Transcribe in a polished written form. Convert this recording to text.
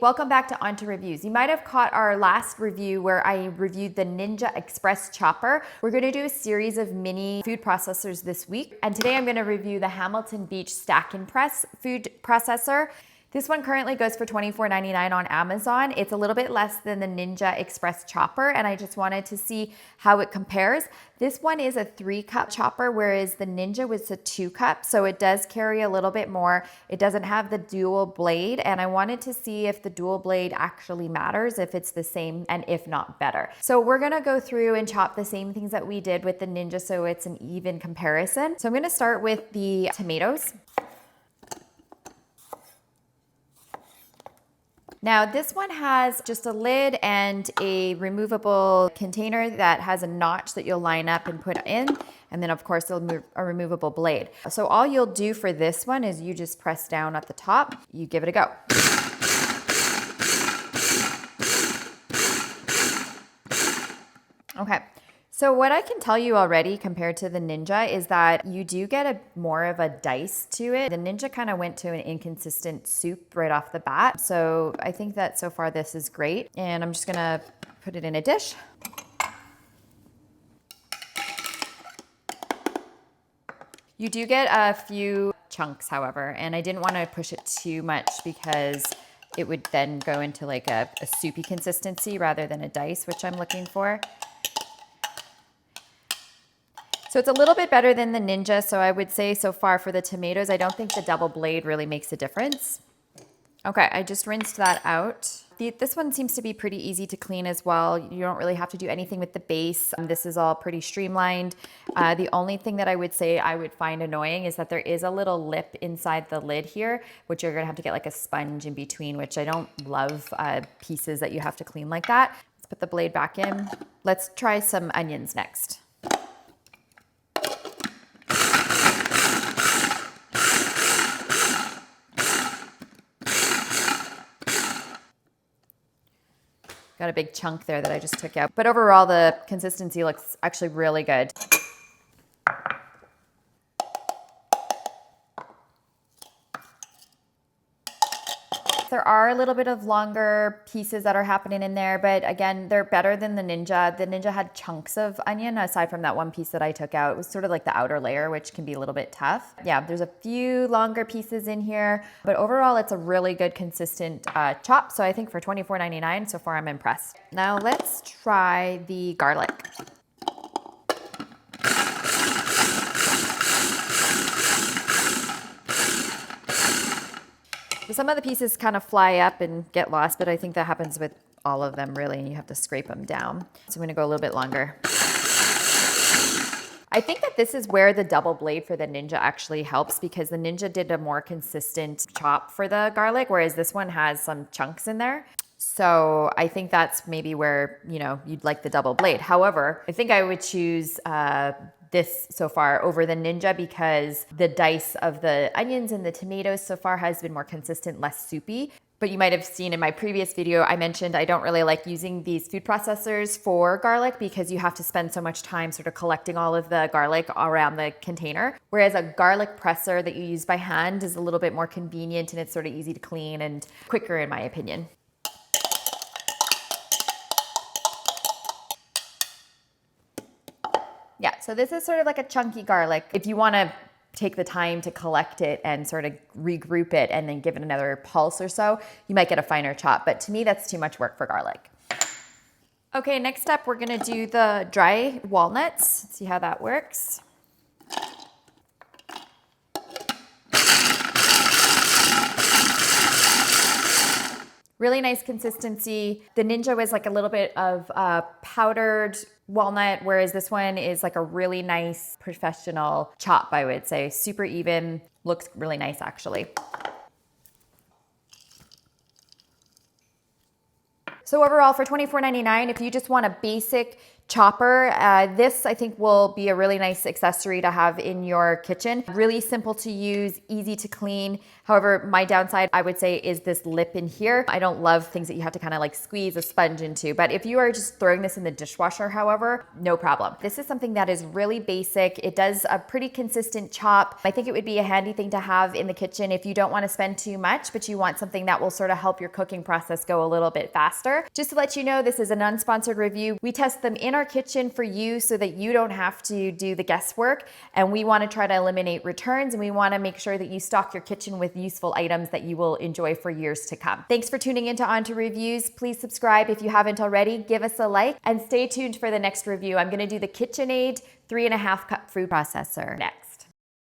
Welcome back to OnToReviews. You might have caught our last review where I reviewed the Ninja Express Chopper. We're going to do a series of mini food processors this week. And today I'm going to review the Hamilton Beach Stack and Press food processor. This one currently goes for $24.99 on Amazon. It's a little bit less than the Ninja Express Chopper, and I just wanted to see how it compares. This one is a 3-cup chopper, whereas the Ninja was a 2-cup, so it does carry a little bit more. It doesn't have the dual blade, and I wanted to see if the dual blade actually matters, if it's the same, and if not better. So we're gonna go through and chop the same things that we did with the Ninja so it's an even comparison. So I'm gonna start with the tomatoes. Now this one has just a lid and a removable container that has a notch that you'll line up and put in. And then of course a removable blade. So all you'll do for this one is you just press down at the top, you give it a go. Okay. So what I can tell you already compared to the Ninja is that you do get more of a dice to it. The Ninja kind of went to an inconsistent soup right off the bat. So I think that so far this is great. And I'm just gonna put it in a dish. You do get a few chunks, however, and I didn't want to push it too much because it would then go into like a soupy consistency rather than a dice, which I'm looking for. So it's a little bit better than the Ninja. So I would say so far for the tomatoes, I don't think the double blade really makes a difference. Okay, I just rinsed that out. This one seems to be pretty easy to clean as well. You don't really have to do anything with the base. This is all pretty streamlined. The only thing that I would say I would find annoying is that there is a little lip inside the lid here, which you're gonna have to get like a sponge in between, which I don't love pieces that you have to clean like that. Let's put the blade back in. Let's try some onions next. Got a big chunk there that I just took out. But overall, the consistency looks actually really good. There are a little bit of longer pieces that are happening in there, but again, they're better than the Ninja. The Ninja had chunks of onion aside from that one piece that I took out. It was sort of like the outer layer, which can be a little bit tough. Yeah, there's a few longer pieces in here, but overall it's a really good consistent chop. So I think for $24.99, so far I'm impressed. Now let's try the garlic. So some of the pieces kind of fly up and get lost, but I think that happens with all of them really, and you have to scrape them down. So I'm gonna go a little bit longer. I think that this is where the double blade for the Ninja actually helps because the Ninja did a more consistent chop for the garlic, whereas this one has some chunks in there. So I think that's maybe where, you know, you'd like the double blade. However, I think I would choose this so far over the Ninja because the dice of the onions and the tomatoes so far has been more consistent, less soupy. But you might have seen in my previous video, I mentioned I don't really like using these food processors for garlic because you have to spend so much time sort of collecting all of the garlic around the container. Whereas a garlic presser that you use by hand is a little bit more convenient and it's sort of easy to clean and quicker in my opinion. Yeah, so this is sort of like a chunky garlic. If you want to take the time to collect it and sort of regroup it and then give it another pulse or so, you might get a finer chop. But to me, that's too much work for garlic. Okay, next up, we're gonna do the dry walnuts. Let's see how that works. Really nice consistency. The Ninja was like a little bit of powdered walnut, whereas this one is like a really nice professional chop, I would say. Super even, looks really nice actually. So overall for $24.99, if you just want a basic chopper. This I think will be a really nice accessory to have in your kitchen. Really simple to use, easy to clean. However, my downside I would say is this lip in here. I don't love things that you have to kind of like squeeze a sponge into, but if you are just throwing this in the dishwasher, however, no problem. This is something that is really basic. It does a pretty consistent chop. I think it would be a handy thing to have in the kitchen if you don't want to spend too much, but you want something that will sort of help your cooking process go a little bit faster. Just to let you know, this is an unsponsored review. We test them in our kitchen for you so that you don't have to do the guesswork, and we want to try to eliminate returns, and we want to make sure that you stock your kitchen with useful items that you will enjoy for years to come. Thanks for tuning into OnToReviews. Please subscribe if you haven't already, give us a like, and stay tuned for the next review. I'm going to do the KitchenAid 3.5 cup food processor next.